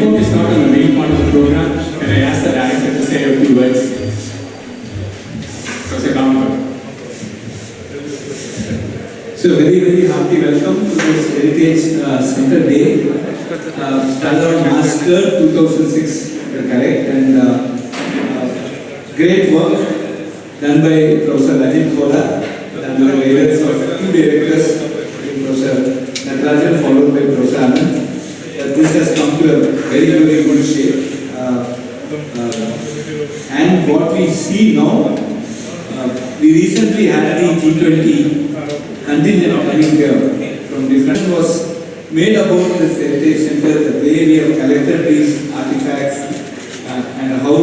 before we start on the main part of the program, can I ask the director to say a few words? Professor Kamkar. So very happy welcome to this Heritage Center Day. Started on March 3rd, 2006, correct? And great work done by Professor Rajit Khola, done by various of two directors, Professor Natarajan followed by Professor Anand. This has come to a very good shape. And what we see now, we recently had the G20 contingent coming here from different was made about this Heritage Center, the way we have collected these artifacts and how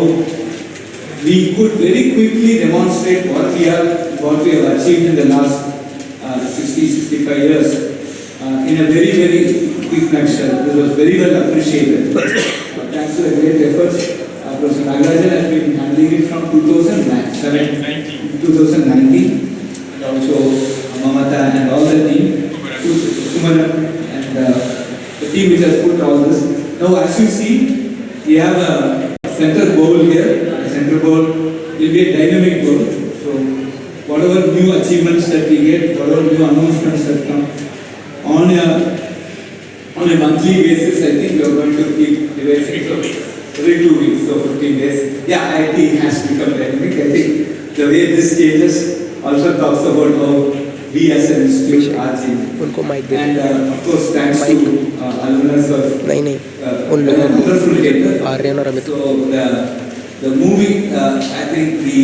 we could very quickly demonstrate what we have achieved in the last 60-65 years in a very quick nutshell. This was very well appreciated. Thanks to the great efforts. Professor Nagarajan has been handling it from 2019, and also Mamata and all the team, Kumaran and the team which has put all this. Now as you see, we have a center bowl here. The center bowl will be a dynamic bowl. So whatever new achievements that we get, whatever new announcements that come on a monthly basis, I think we are going to keep devising. Every 2 weeks, so 15 days. Yeah, IIT has become dynamic. I think the way this changes also talks about how we as an institute are changing. And of course, thanks to alumnus of wonderful theatre. So the movie, I think the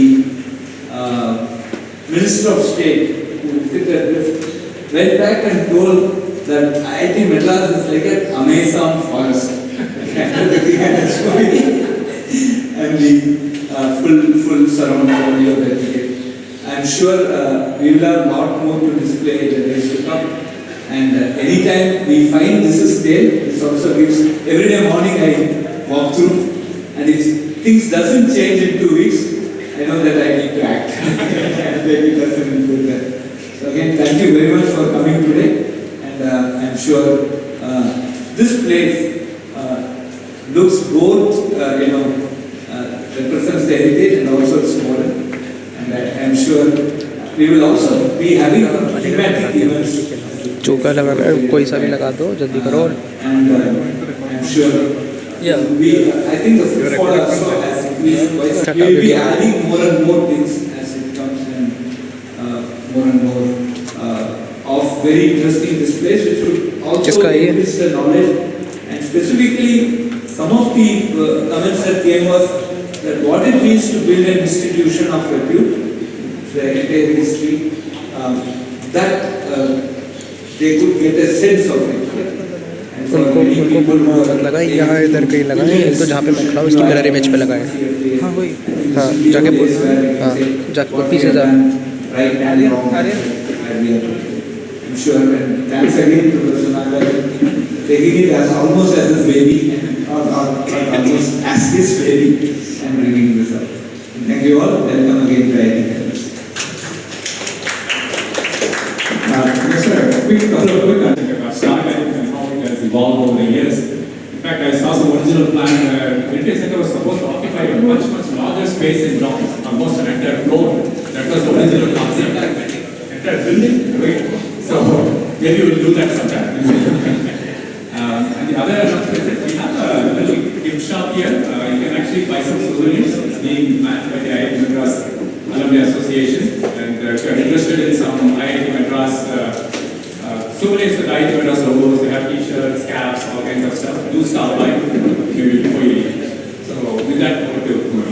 Minister of State who visited this went back and told that IIT Madras is like an Amazon forest. And the full surround audio that we get. I'm sure we will have a lot more to display in the days to come. And anytime we find this is there, this also gives, every day morning I walk through, and if things doesn't change in 2 weeks, I know that I need to act. And maybe doesn't improve that. So again, thank you very much for coming today. And I'm sure this place looks both, represents the heritage and also it's modern. And I'm sure we will also be having thematic events. चौका लगाना है, कोई सा भी लगा दो, जल्दी करो. And I'm sure I think the footfall also has increased. We will be adding more and more things as it comes in, more and more of very interesting displays, which will also increase the knowledge. And specifically, some of the comments that came was that what it means to build an institution of repute, the entire history, that they could get a sense of it. And for many people who are लगाए यहाँ इधर कहीं लगाए, एक तो जहाँ पे मैं खड़ा हूँ उसकी मिरर इमेज पे लगाए. हाँ वही. हाँ जाके पीछे जा. Right and wrong. I'm sure. And thanks again to Professor Nagarajan, taking it as almost as his baby, or almost as his baby, and bringing this up. Thank you all. Welcome again to IIT. Just a quick couple of quick about started and how it has evolved over the years. In fact, I saw some original plan. Heritage Center was supposed to occupy a much larger space in Bronx, almost an entire floor. That was the original concept. Entire building, right? So maybe we'll do that sometime. And the other announcement is we have a little gift shop here. You can actually buy some souvenirs. It's being managed by the IIT Madras Alumni Association. And if you're interested in some IIT Madras souvenirs with IIT Madras logos, they have t-shirts, caps, all kinds of stuff. Do stop by maybe before you leave. So with that, over to Kumar.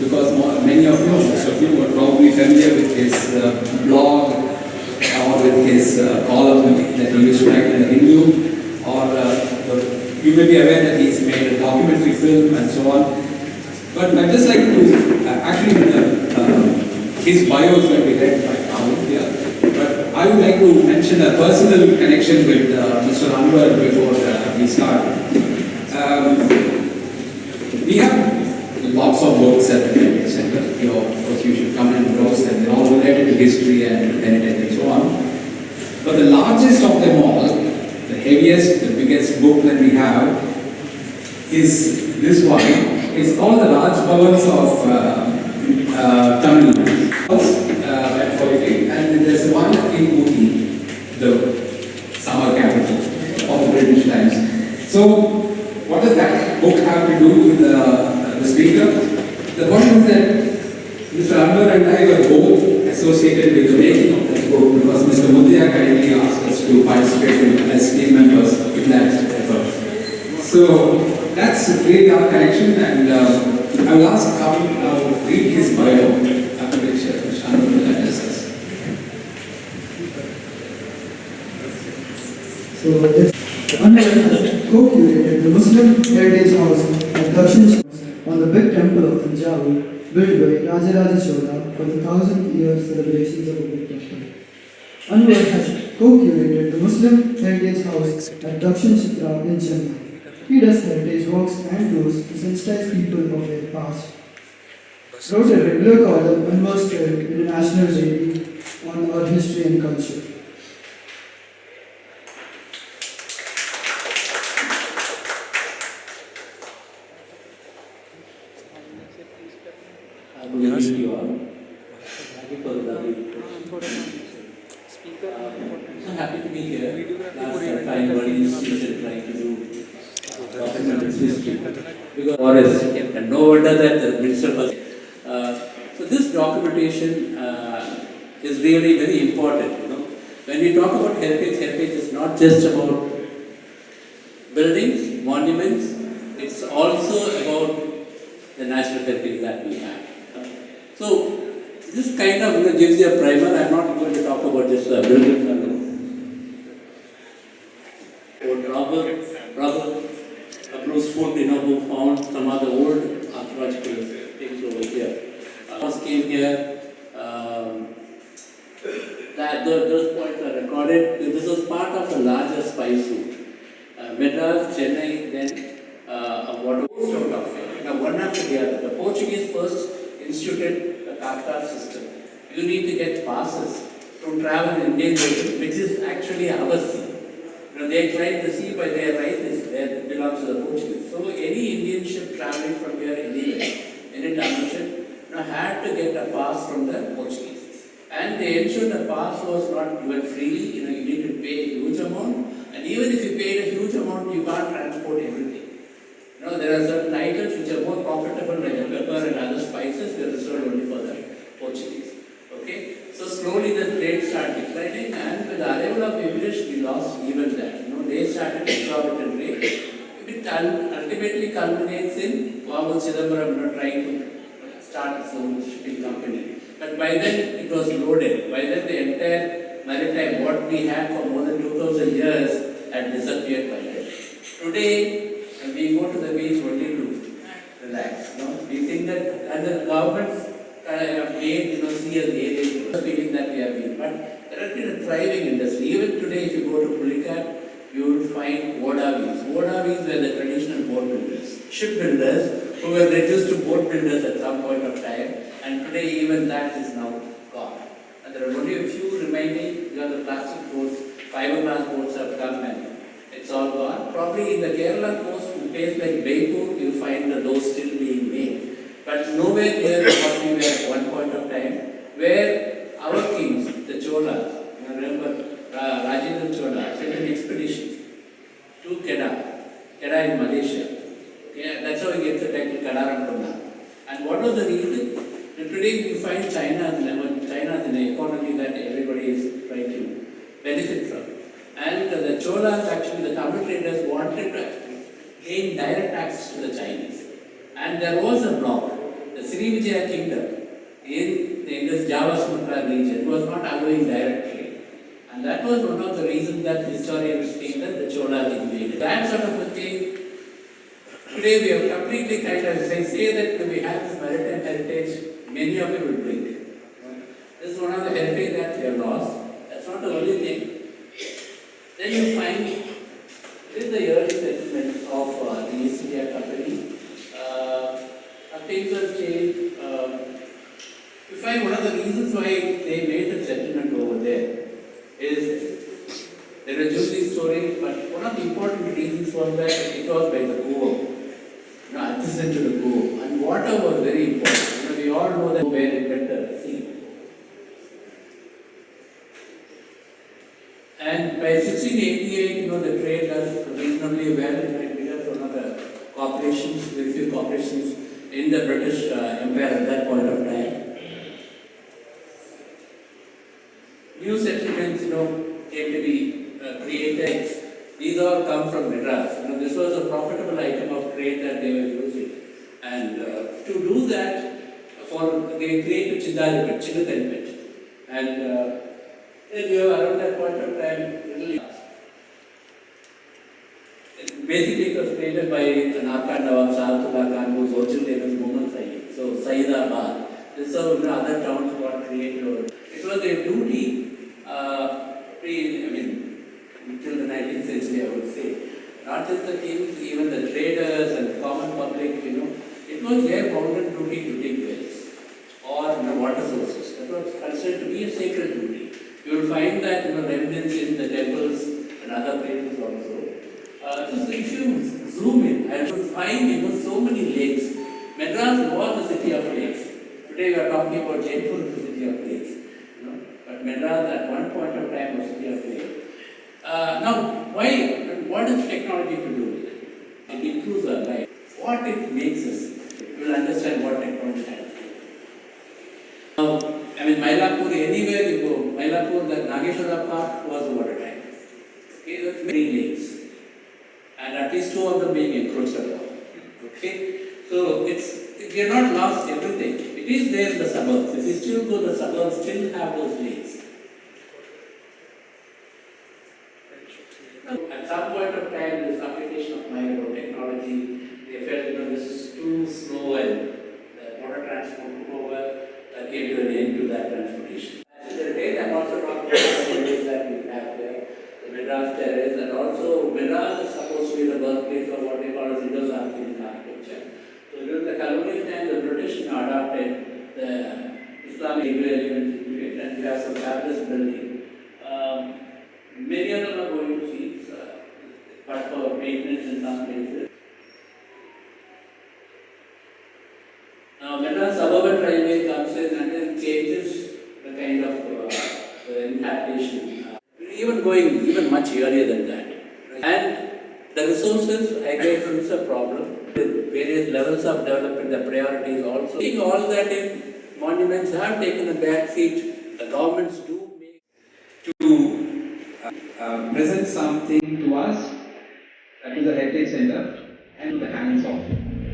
Because many of you, most of you are probably familiar with his blog or with his column that he used to write in the Hindu, or you may be aware that he's made a documentary film and so on. But I'd just like to, actually his bio is going to be read by Rahul here, but I would like to mention a personal connection with Mr. Anwar before we start. We have lots of books at the Heritage Center. Of course, you should come and browse them. They're all related to history and heritage and so on. But the largest of them all, the heaviest, the biggest book that we have, is this one. It's called the Raj Bhavans of Tamil and poetry. And there's one in Ooty, the summer capital of the British times. So, what does that book have to do with the speaker? The point is that Mr. Anwar and I were both associated with the making of that book because Mr. Mudya kindly asked us to participate as team members in that effort. So that's really our connection, and I will ask Kavi now to read his bio, after which Mr. Anwar will address us. So this Anwar has co-curated the Muslim Heritage House at Darshan on the big temple of Tanjavur, built by Rajaraja Chola for the 1,000-year celebrations of the big temple. Anwar has co-curated the Muslim Heritage House at Dakshin Chitra in Chennai. He does heritage walks and tours to sensitize people of their past. Wrote a regular column, Anwar's Trail, in a national daily on our history and culture. Good evening to you all. Thank you for the so happy to be here. Last time one institution trying to do documentary history because forest, and no wonder that the minister was. So this documentation is really very important. You know, when we talk about heritage, heritage is not just about buildings, monuments. It's also about the natural heritage that we have. So, this kind of gives you a primer. I am not going to talk about this buildings and Robert Bruce Ford, who found some of the old archaeological things over here. First came here, that those points are recorded. This was part of a larger spice route. Madras, Chennai, then water out of it. Now, one after the other. The Portuguese first instituted the Kafta system. You need to get passes to travel in Indian Ocean, which is actually our sea. You know, they claim the sea by their right it belongs to the Portuguese. So any Indian ship traveling from here anywhere, any dimension, had to get a pass from the Portuguese. And they ensured the pass was not given freely. You need to pay a huge amount. And even if you paid a huge amount, you can't transport everything. There are certain items which are more profitable like pepper and other spices, they are reserved only for the Portuguese. Okay? So slowly the trade started declining, and with the arrival of English, we lost even that. They started exorbitant trade. It ultimately culminates in Vamon Chidambaram trying to start his own shipping company. But by then it was loaded. By then the entire maritime, what we had for more than 2,000 years, had disappeared by then. Today, we go to the beach only to relax. We think that, and the governments have made sea as alien, feeling that we have been. But there has been a thriving industry. Even today, if you go to Pulicat, you will find Wodavis. Wodavis were the traditional boat builders, shipbuilders who were reduced to boat builders at some point of time. And today, even that is now gone. And there are only a few remaining because the plastic boats, fiberglass boats have come and it's all gone. Probably in the Kerala coast, in a place like Jaipur, you find those still being made. But nowhere near what we were at one point of time, where our kings, the Cholas, remember Rajendra Chola, sent an expedition to Kedah in Malaysia. Okay, that's how we get the title Kadaram. And what was the reason? Today we find China as an economy that everybody is trying to benefit from. And the Cholas, actually the Tamil traders, wanted to gain direct access to the Chinese. And there was a block, the Srivijaya kingdom in this Java Sumatra region was not allowing direct trade. And that was one of the reasons that historians think that the Cholas invaded. That sort of a thing, today we have completely kind of, if I say that we have this maritime heritage, many of you will blink. This is one of the heritage that we have lost. That's not the only thing. Then you find, this is the early settlement of the East India Company. Things have changed. You find one of the reasons why they made the settlement over there is There were juicy stories, but one of the important reasons was that it was by the Goa, adjacent to the Goa, and water was very important. We all know that where it better sea. And by 1688, the trade does reasonably well. It was one of the corporations, very few corporations in the British Empire at that point of time. New settlements, came to be created. These all come from Madras. This was a profitable item of trade that they were using. And to do that, they created Chinnathalipet. And around that point of time, basically it was created by an Arkan Nawab Saadullah Khan, whose original name is Muhammad Sayyid. So Sayyidabad. This was other towns got created. It was their duty, till the 19th century, I would say. Not just the kings, even the traders and common public, it was their bounden duty to dig wells or water sources. That was considered to be a sacred duty. You will find that remnants in the temples and other places also. So if you zoom in, I will find so many lakes. Madras was a city of lakes. Today we are talking about Jaipur as a city of lakes. But Madras at one point of time was a city of lakes. Now, what does technology to do with it? It improves our life. What it makes us, you will understand what technology has. Now, Mylapore, anywhere you go, Mylapore, the Nageshwara Park was a water tank. Okay, that's many lakes. And at least 2 of them being encroached upon. Okay, so we are not lost everything. It is there in the suburbs. If you still go, the suburbs still have those lakes. At some point of time, this application of technology, they felt this is too slow and the water transport took over, that gave an end to that transportation. And today, I'm also talking about the ways that we have there, the Madras terrace, and also Madras is supposed to be the birthplace of what they call as Indo-Saracenic architecture. So during the colonial time, the British adopted the Islamic elements into it, and we have some fabulous buildings. Many of them are going to see, but for maintenance in some places. Now, Madras suburban railway comes in and it changes the kind of inhabitation, even going much earlier than that. And the resources, again, it's a problem. With various levels of development, the priorities also. Seeing all that in, monuments have taken a back seat. The governments do make to present something to us, to the Heritage Center, and to the hands of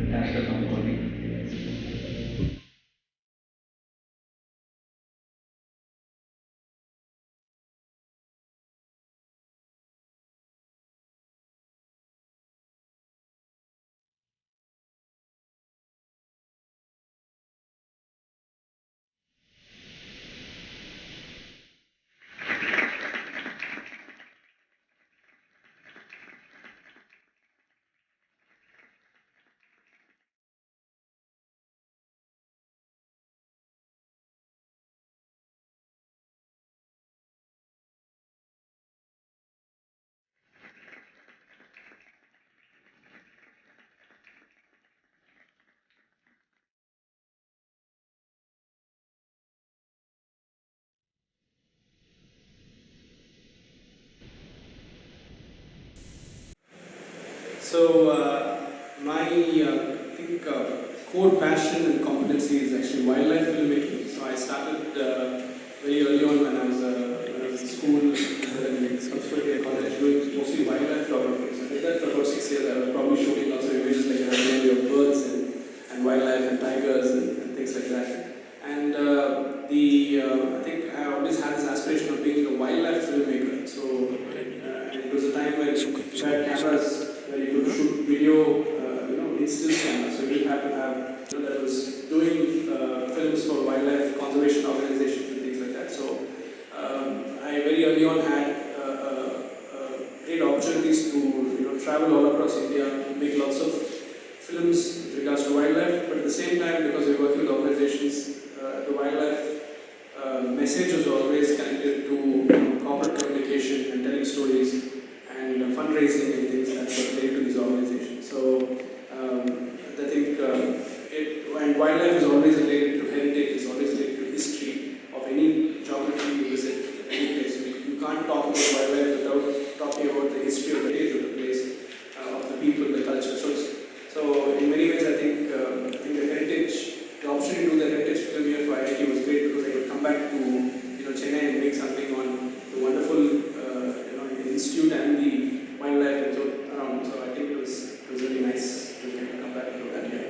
national community. So, my core passion and competency is actually wildlife filmmaking. So I started very early on when I was in school, in subsequently college, doing mostly wildlife photography. So I did that for about 6 years. I was probably shooting lots of images like of birds and wildlife and tigers and things like that. And I think I always had this aspiration of being a wildlife filmmaker. So it was a time when you had cameras where you could shoot video, in still cameras. So you didn't have to have that was doing films for wildlife conservation organizations and things like that. So I very early on had great opportunities to travel all across India, make lots of films with regards to wildlife. But at the same time, because we work with organizations, the wildlife message was always connected to corporate communication innovation and telling stories and fundraising and things that are related to these organizations. So I think and wildlife is always related to heritage, is always related to history of any geography you visit, any place. You can't talk about wildlife without talking about the history of the heritage of the place, of the people, the culture. So in many ways, I think the heritage, the opportunity to do the heritage film here for IIT was great because I could come back to Chennai and make something on the wonderful institute and the wildlife and so around. So I think it was really nice to come back to that here.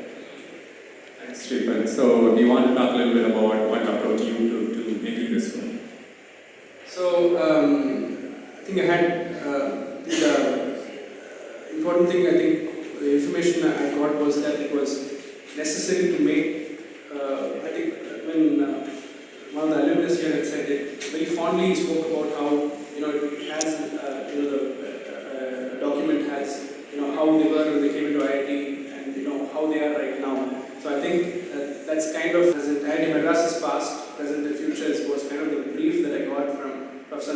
Thanks, Sripan. So, do you want to talk a little bit about what approached you to making this film? So, I think I had the important thing. I think the information I got was that it was necessary to make. I think when one of the alumnus here had said it very fondly, he spoke about how it has the document has how they were when they came into IIT and how they are right now. So I think that's kind of, as IIT Madras is past, present and future, was kind of the brief that I got from Professor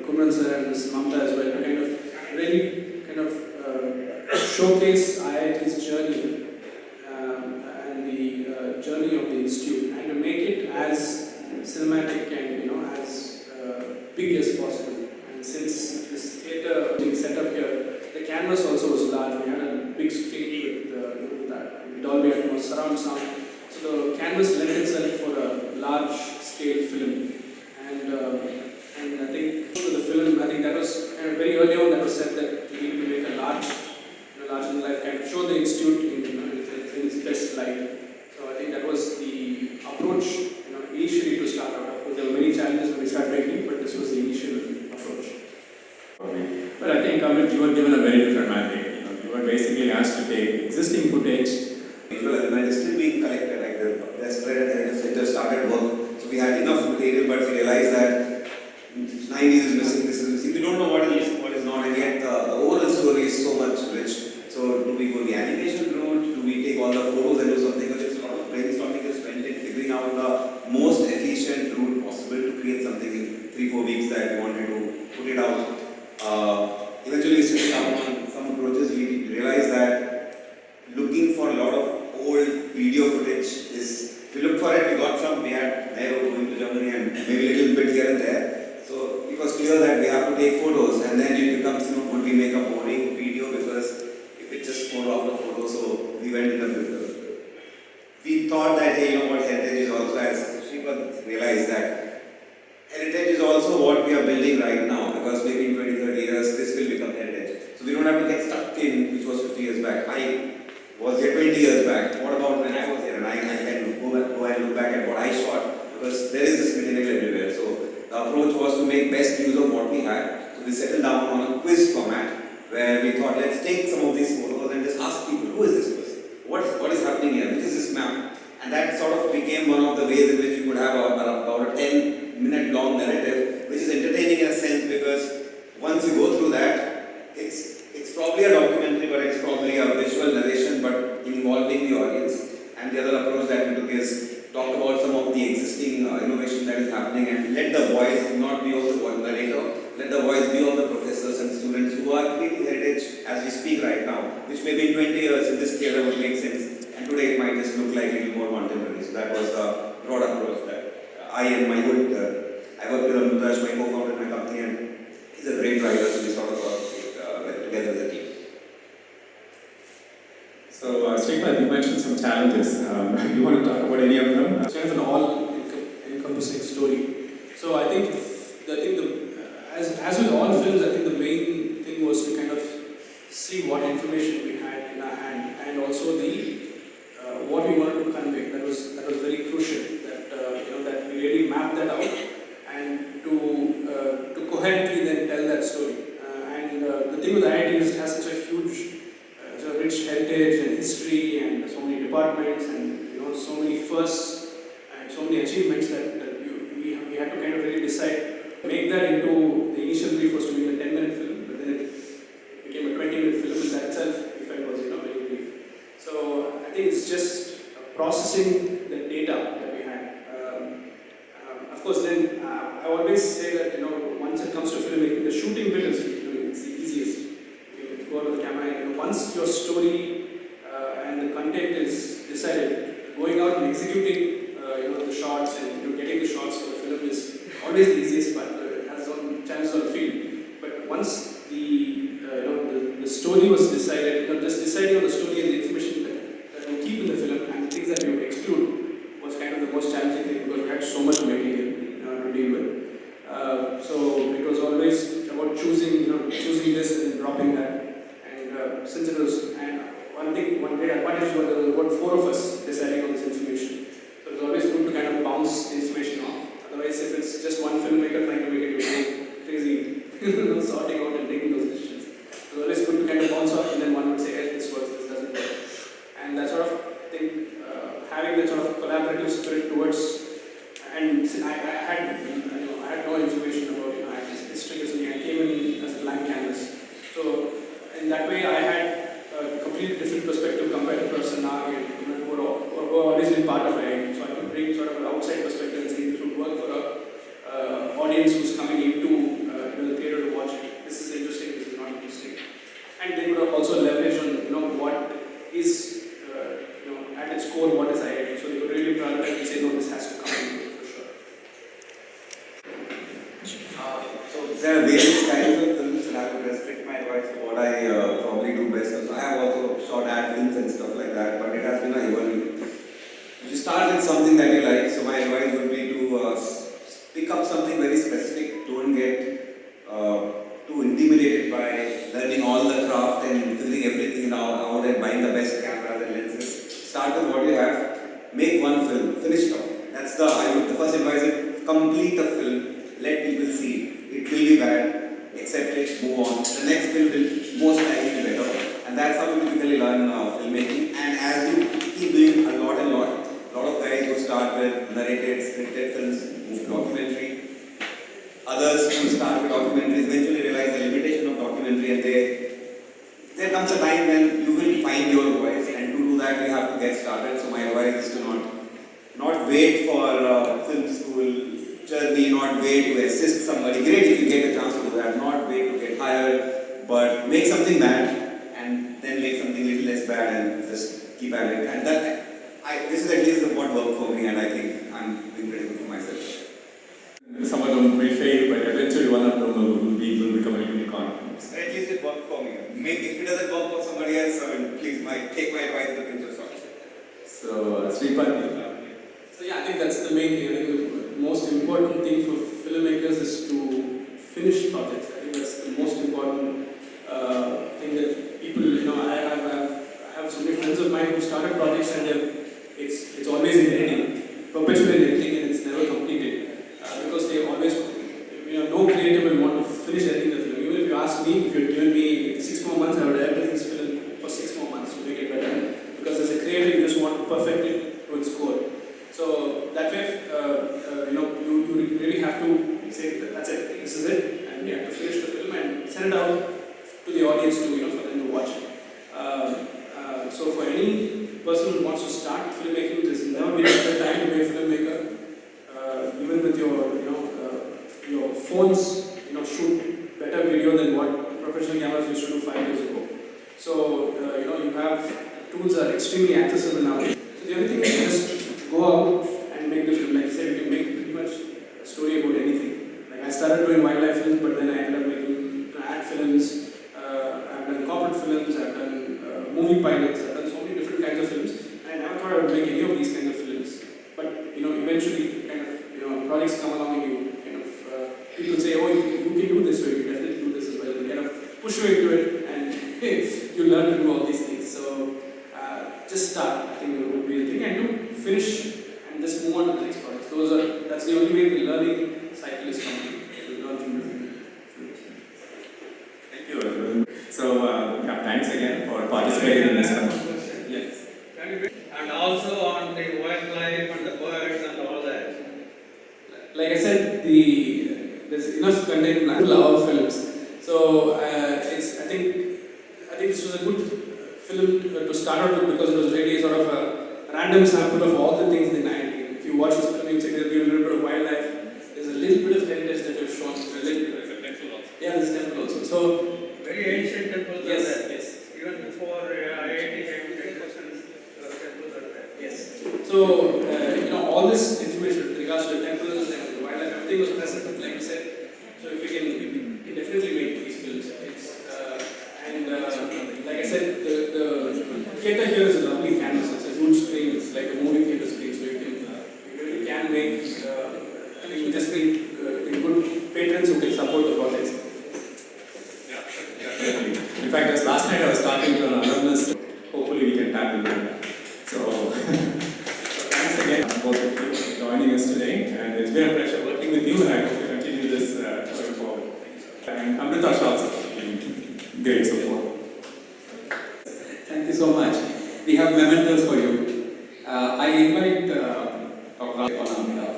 Kumran sir and Ms. Mamta as well, to kind of really showcase IIT's journey and the journey of the institute, and to make it as cinematic and as big as possible. And since this theatre being set up here, the canvas also was large. We had a big screen with that Dolby Atmos surround sound. So the canvas lent itself for a large scale film. And I think for the film, I think that was very early on that was said that we need to make a larger than life kind of show the institute in its best light. So I think that was the approach initially to start out. Of course, there were many challenges when we started making, but this was the initial approach. But I think Amit, you were given a very different mandate. You were basically asked to take existing footage. Visual element is still being collected, like the spread and heritage center started work. So we had enough material, but we realized that 90s is missing, this is missing. We don't know what is not, and yet the overall story is so much rich. So do we go the animation route? Do we take all the photos and do something? Which is a lot of brainstorming is spent in figuring out the most efficient route possible to create something in 3-4 weeks that we wanted to put it out. Eventually, we set up on some approaches. We realized that looking for a lot of old video footage is, we looked for it, we got some, we had Nairo going to Germany and maybe a little bit here and there. So it was clear that we have to take photos, and then it becomes, would we make a boring video because if it's just photo after photo, so we went in a bit. We thought that, hey, what heritage is also, as Sripan realized that heritage is also what we are building right now, because maybe in 20-30 years this will become heritage. So we don't have to get stuck in, which was 50 years back. I was here 20 years back. What about when I was here? And I can go and look back at what I shot, because there is this material everywhere. So the approach was to make best use of what we had. So we settled down on a quiz format where we thought, let's take some of these photos and just ask people, who is this person? What is happening here? Which is this map? And that sort of became one of the ways in which we could have about a 10-minute long narrative, which is entertaining in a sense, because once you go through that, it's probably a documentary, but it's probably a visual narration, but involving the audience. And the other approach that we took is talk about some of the existing innovation that is happening, and let the voice not be of the narrator, let the voice be of the professors and students who are creating heritage as we speak right now, which maybe in 20 years in this theatre would make sense, and today it might just look like a little more contemporary. So that was the broad approach that I work with Amrutash, my co-founder in my company, and he's a great writer, so we sort of work together as a team. So, Sripan, you mentioned some challenges. You want to talk about any of them? It's kind of an all-encompassing story. So I think as with all films, I think the main thing was to kind of see what information we had in our hand, and also what we wanted to convey. That was very crucial. That we really mapped that out, and to coherently then tell that story. The thing with IIT is it has such a huge, rich heritage and history, and so many departments, and so many firsts and so many achievements that we had to kind of really decide. Make that into the initial brief was to make a 10-minute film, but then it became a 20-minute film, and that itself, if it was very brief. So I think it's just processing the data that we had. Of course, then then I always say that, once it comes to filmmaking, the shooting bit is it's the easiest. You go to the camera and once your story and the content is decided, going out and executing the shots and getting the shots for the film is always the easiest part. It has its own challenges on the field. But once the story was decided, just deciding on the story and the information that we keep in the film and the things that we exclude was kind of the most challenging thing because we had so much material to deal with. So it was always about choosing this and dropping that. And since it was, and one great advantage was there were about 4 of us deciding on this information. So it's always good to kind of bounce the information off. Otherwise, if it's just one filmmaker trying to make it, crazy, sorting out and taking those decisions. It's always good to kind of bounce off and then one would say, hey, this works, this doesn't work. And that sort of, I think, having that sort of collaborative spirit towards, and I had no information about history or something. I came in as a blank canvas. So in that way, I had a completely different perspective compared to person now who have always been part of IIT. So I could bring sort of an outside perspective and say this would work for a audience who's coming into the theater to watch it. This is interesting, this is not interesting. And they would also leverage on what is at its core what is IIT. So they would really prioritize and say no, this has to come in for sure. So there are various kinds of films, and I would restrict my advice to what I probably do best. So I have also shot ad films and stuff like that, but it has been a evolving. You start with something that you like. So my advice would be to pick up something very specific. Don't get too intimidated by learning all the craft and figuring everything out and buying the best cameras and lenses. Start with what you have. Make one film. Finish it off. That's the first advice is complete a film. Let people see it. It will be bad. Accept it. Move on. The next film will most likely be better. And that's how you typically learn filmmaking. And as you keep doing a lot of guys who start with narrated, scripted films move to documentary. Others who start with documentaries eventually realize the limitation of documentary, and there comes a time when you will find your voice, and to do that you have to get started. So my advice is to not wait for film school journey, not wait to assist somebody. Great if you get a chance to do that, not wait to get hired, but make something bad and then make something little less bad and just keep at it. And this is at least what worked for me, and I think I'm doing pretty good for myself. Some of them may fail, but eventually one of them will become a unicorn. At least it worked for me. If it doesn't work for somebody else, please take my advice with a pinch of salt. So, Sripat. So yeah, I think that's the main thing. I think the most important thing for filmmakers is to finish projects. I think that's the most important thing that people, I have so many friends of mine who started projects and it's always in editing, perpetually in editing, and it's never completed because they always, no creative will want to finish editing the film. Even if you ask me, if you had given me 6 more months, I would have edited this film for 6 more months to make it better. Because as a creator, you just want to perfect it to its core. So that way, you really have to say that that's it, this is it, and you have to finish the film and send it out to the audience to, for them to watch it. So for any person who wants to start filmmaking, there's never been a better time to be a filmmaker. Even with your phones, shoot better video than what professional cameras used to do 5 years ago. So you have tools that are extremely accessible now. So the only thing is just go out and make the film. Like I said, you can make pretty much a story about anything. Like I started doing wildlife films, but then I ended up making ad films. I've done corporate films. I've done movie pilots. I've done so many different kinds of films. And I never thought I would make any of these kinds of films. But eventually, kind of projects come along and you kind of people say, oh, you can do this, so you can definitely do this as well. They kind of push you into it, and you learn to do all these things. So just start. I think would be the thing, and do finish and just move on to the next project. That's the only way the learning cycle is coming. You learn from different films. Thank you. So, thanks again for participating in this one. Yes. And also on the wildlife and the birds and all that. Like I said, there's enough content in our films. So I think this was a good film to start out with because it was really sort of a random sample of all the things in IIT. If you watch this film, you check there'll be a little bit of wildlife. There's a little bit of heritage that you've shown. A little bit. Yeah, there's a temple also. So, Very ancient temples are yes, there. yes. Even before IIT came, temples are there. Yes. So, all this information with regards to the temples and the wildlife, everything was present, like you said. So, if we can definitely make these films. Like I said, the theatre here is a lovely canvas. It's a huge screen. It's like a movie theatre screen. So, you really can make, I think you just need good patrons who can support the projects. In fact, just last night I was talking to an alumnus. Hopefully we can tap into that. So thanks again both of you for joining us today. And it's been a pleasure working with you, and I hope to continue this going forward. And Amrita also been great support. Thank you so much. We have mementos for you. I invite Dr. Raj on our behalf.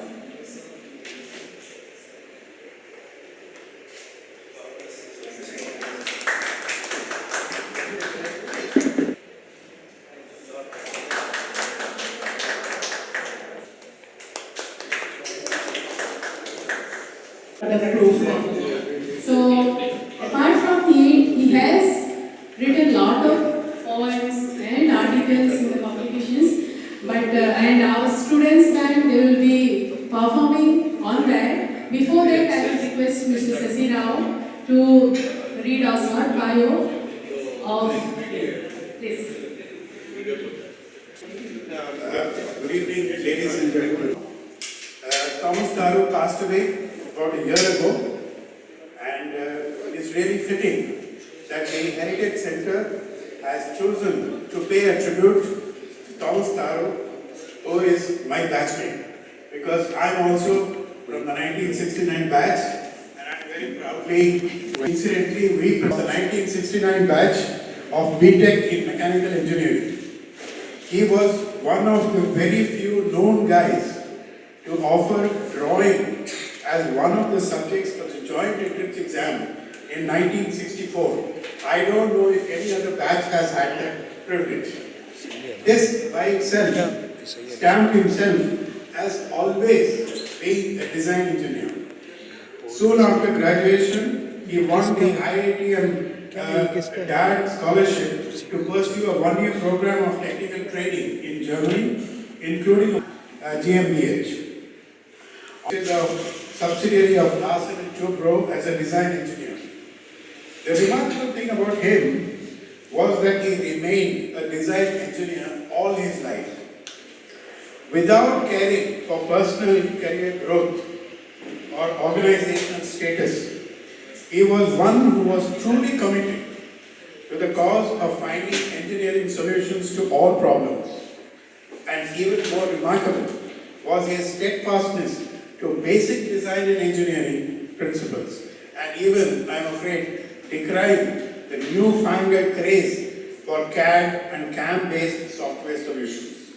The proof. So, apart from he has written a lot of poems and articles in the publications, but and our students band, they will be performing on that. Before that, I will request Mr. Sasi Rao to read a short bio of this. Good evening, ladies and gentlemen. Thomas Daru passed away about a year ago, and it's really fitting that the Heritage Center has chosen to pay a tribute to Thomas Daru, who is my batchmate, because I'm also from the 1969 batch, and I'm very proudly, incidentally, we from the 1969 batch of BTech in Mechanical Engineering. He was one of the very few known guys to offer drawing as one of the subjects for the joint entrance exam in 1964. I don't know if any other batch has had that privilege. This by itself stamped himself as always being a design engineer. Soon after graduation, he won the IIT Madras scholarship to pursue a one-year program of technical training in Germany, including GmbH. He is a subsidiary of Larsen & Toubro as a design engineer. The remarkable thing about him was that he remained a design engineer all his life. Without caring for personal career growth or organizational status, he was one who was truly committed to the cause of finding engineering solutions to all problems. And even more remarkable was his steadfastness to basic design and engineering principles, and even, I'm afraid, decrying the newfangled craze for CAD and CAM-based software solutions.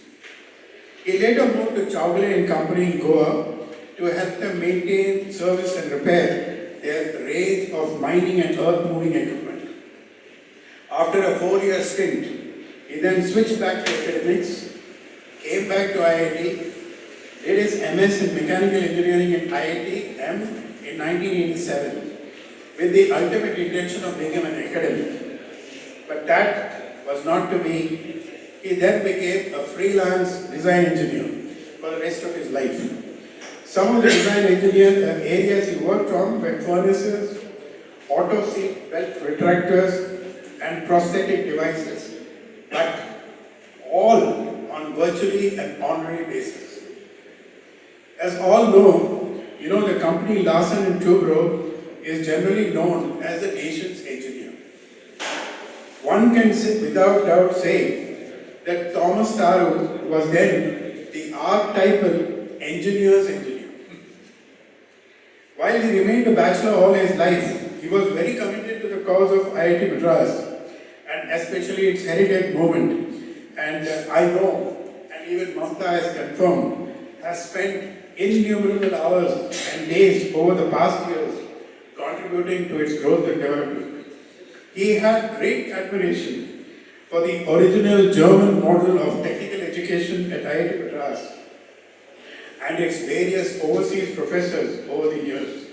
He later moved to Chowgule & Company in Goa to help them maintain, service and repair their range of mining and earth-moving equipment. After a 4-year stint, he then switched back to academics, came back to IIT, did his MS in Mechanical Engineering at IIT-M in 1987 with the ultimate intention of becoming an academic. But that was not to be. He then became a freelance design engineer for the rest of his life. Some of the design engineering areas he worked on were furnaces, auto seat belt retractors, and prosthetic devices, but all on virtually an honorary basis. As all know, the company Larsen & Toubro is generally known as the nation's engineer. One can without doubt say that Thomas Daru was then the archetypal engineer's engineer. While he remained a bachelor all his life, he was very committed to the cause of IIT Madras and especially its heritage movement. And I know, and even Mamta has confirmed, has spent innumerable hours and days over the past years contributing to its growth and development. He had great admiration for the original German model of technical education at IIT Madras and its various overseas professors over the years.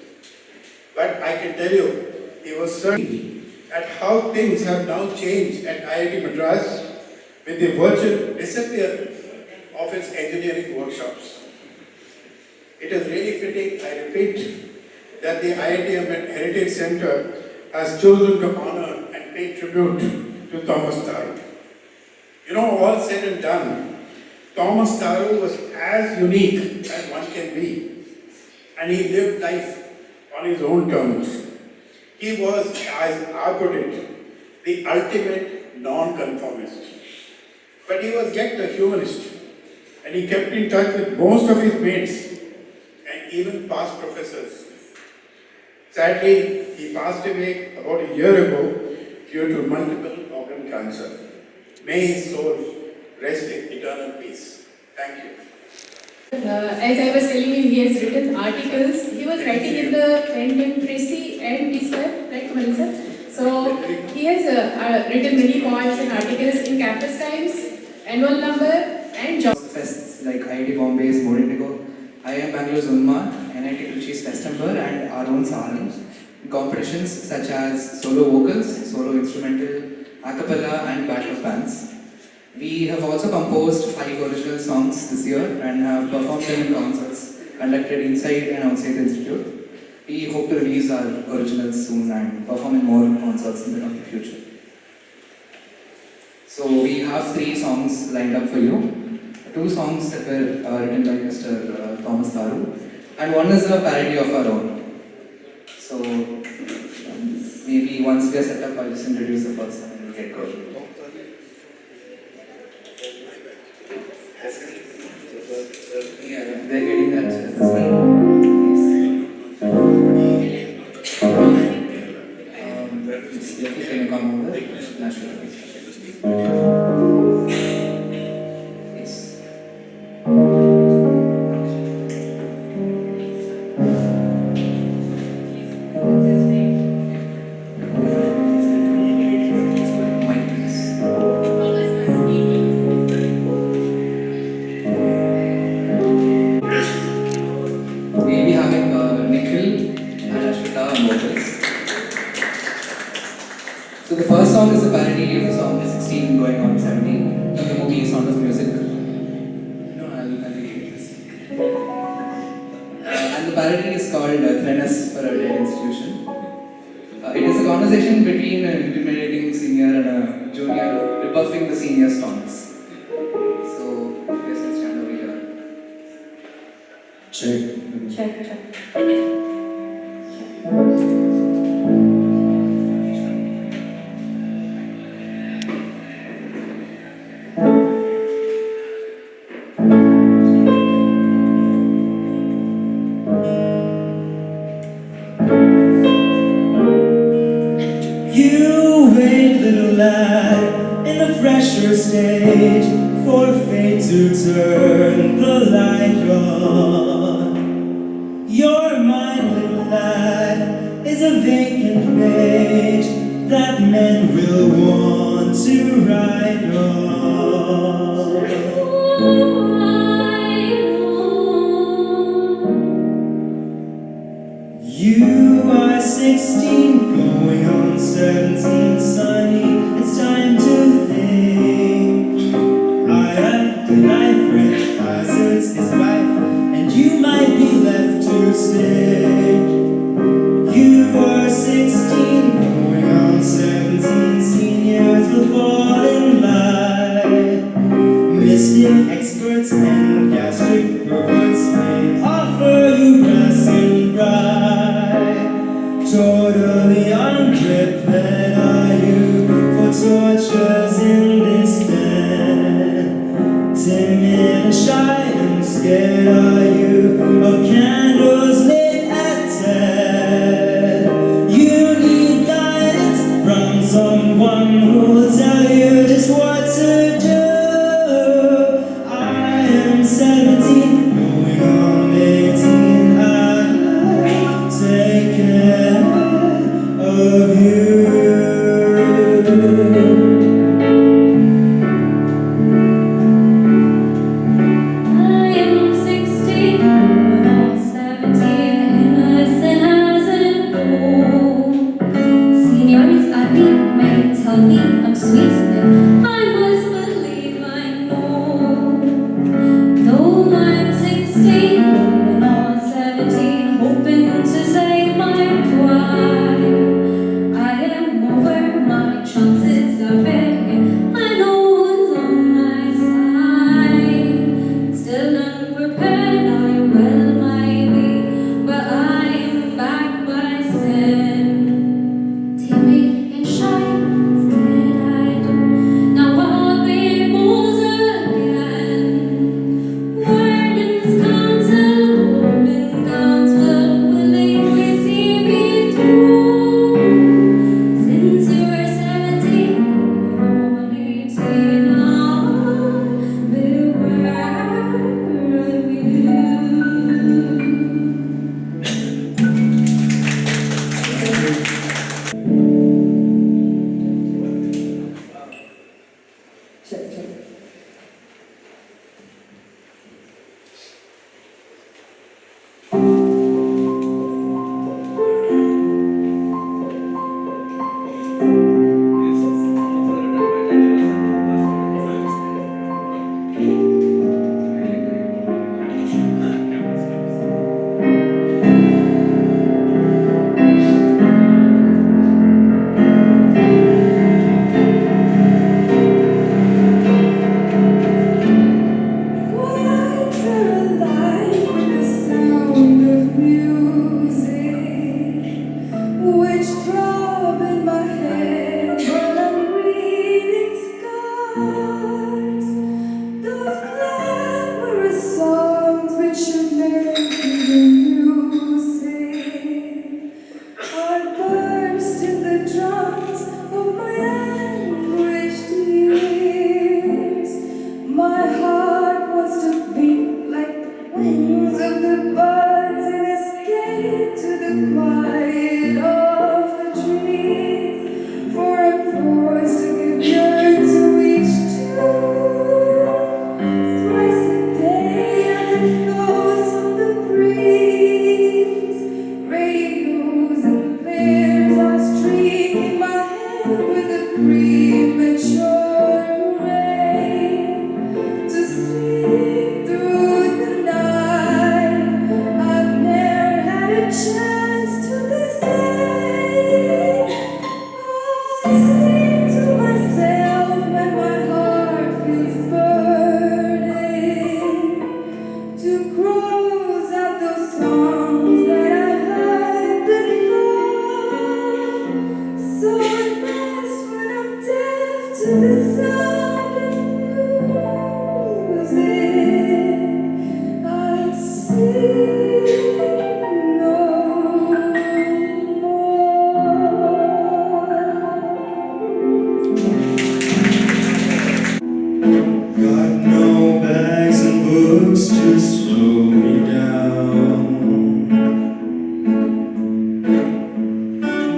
But I can tell you, he was certain at how things have now changed at IIT Madras with the virtual disappearance of its engineering workshops. It is really fitting, I repeat, that the IIT Heritage Centre has chosen to honor and pay tribute to Thomas Taru. You know, all said and done, Thomas Taru was as unique as one can be, and he lived life on his own terms. He was, as I put it, the ultimate non-conformist. But he was yet a humanist, and he kept in touch with most of his mates and even past professors. Sadly, he passed away about a year ago due to multiple organ cancer. May his soul rest in eternal peace. Thank you. As I was telling you, he has written articles. He was writing in the contemporary and Easter, right, Kumari sir? So he has written many poems and articles in Campus Times, Annual Number, and Job. Fests like IIT Bombay's More Indigo, IIM Bangalore's Unma, NIT Trichy's Festember, and our own Saran. Competitions such as solo vocals, solo instrumental, a cappella, and battle of bands. We have also composed 5 original songs this year and have performed them in concerts conducted inside and outside the institute. We hope to release our originals soon and perform in more concerts in the near future. So we have 3 songs lined up for you. 2 songs that were written by Mr. Thomas Taru, and one is a parody of our own. So maybe once we are set up, I'll just introduce the first one and we'll get going. Yeah, they're getting that as well. Can you come over? Naturally. Yes. Mic, please. We'll be having Nikhil and Ashwita on vocals. So the first song is a parody of the song 16 going on 17 from the movie Sound of Music. No, I'll read this. And the parody is called Threadness for a Dead Institution. It is a conversation between an intimidating senior and a junior rebuffing the senior's taunts. So, you guys can stand over here. Check. You wait, little lad, in a fresher stage, for fate to turn the light on. Your mind, little lad, is a vacant page that men will want to write on. You are 16, going on 17, sunny. It's time to think. Life with hazards is life, and you might be left to stay. You are 16, going on 17, seniors will fall in line. Mystic experts and gastric perverts may offer you brass and bright. Totally unprepared are you for tortures in this den. Timid and shy and scared are you of candles lit at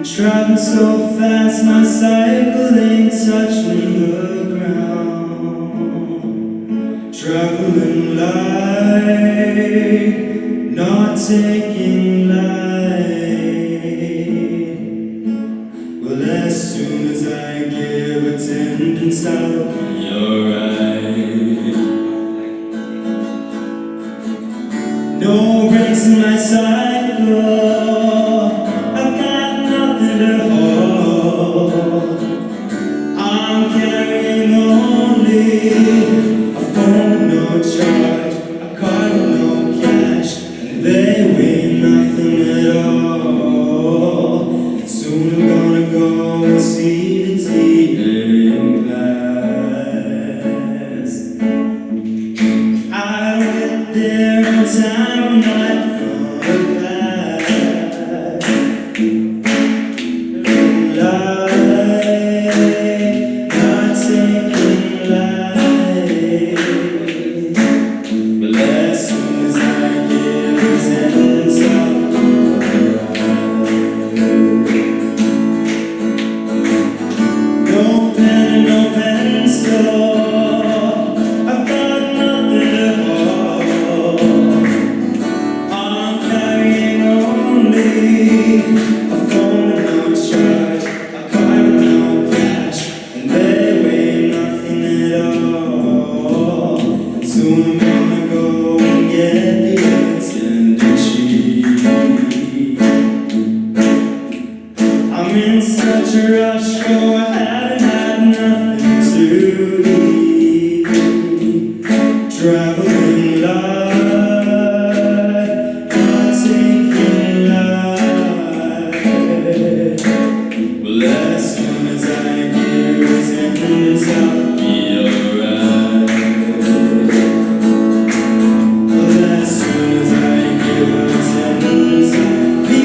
Travel so fast, my cycle ain't touching the ground. Traveling light, not taking light. Well, as soon as I give attendance, I'll be alright. No breaks in my cycle. I've got nothing to hold. I'm carrying only a phone, no charge, a card with no cash, and they weigh nothing at all. Soon I'm gonna go and see the tea in class. If I don't get there on time, I'm not gonna pass. Light, not taking light. But as soon as I give attendance, I'll be alright. No pen and no pencil, I've got nothing to hold. I'm carrying only a phone with no charge, a card with no cash, and they weigh nothing at all. Soon I'm gonna go and get the attendance sheet. I'm in such a rush, oh, I haven't had nothing to eat. Traveling light, not taking light. Well, as soon as I give attendance, I'll be alright. Well, as soon as I give attendance, I'll be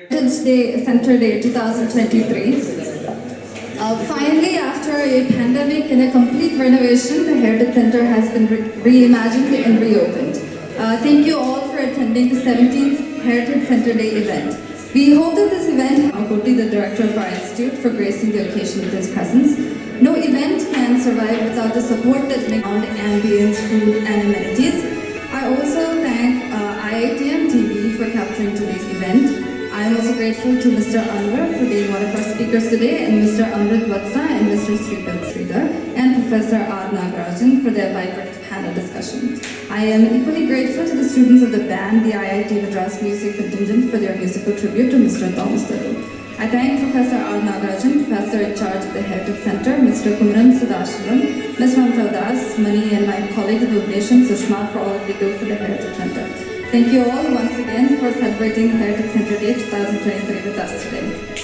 Heritage Day, Center Day 2023. Finally, after a pandemic and a complete renovation, the Heritage Center has been reimagined and reopened. Thank you all for attending the 17th Heritage Center Day event. We hope that this event, Akoti, the director of our institute, for gracing the occasion with his presence. No event can survive without the support that makes ambience, food, and amenities. I also thank IITM TV for capturing today's event. I am also grateful to Mr. Anwar for being one of our speakers today, and Mr. Amrit Vatsa and Mr. Sripad Sridhar, and Professor R. Nagarajan for their vibrant panel discussion. I am equally grateful to the students of the band, the IIT Madras Music Contingent, for their musical tribute to Mr. Thomas Daru. I thank Professor R. Nagarajan, Professor in charge of the Heritage Center, Mr. Kumaran Sadashivam, Ms. Mamta Das, Mani, and my colleague at the nation, Sushma, for all that we do for the Heritage Center. Thank you all once again for celebrating Heritage Center Day 2023 with us today.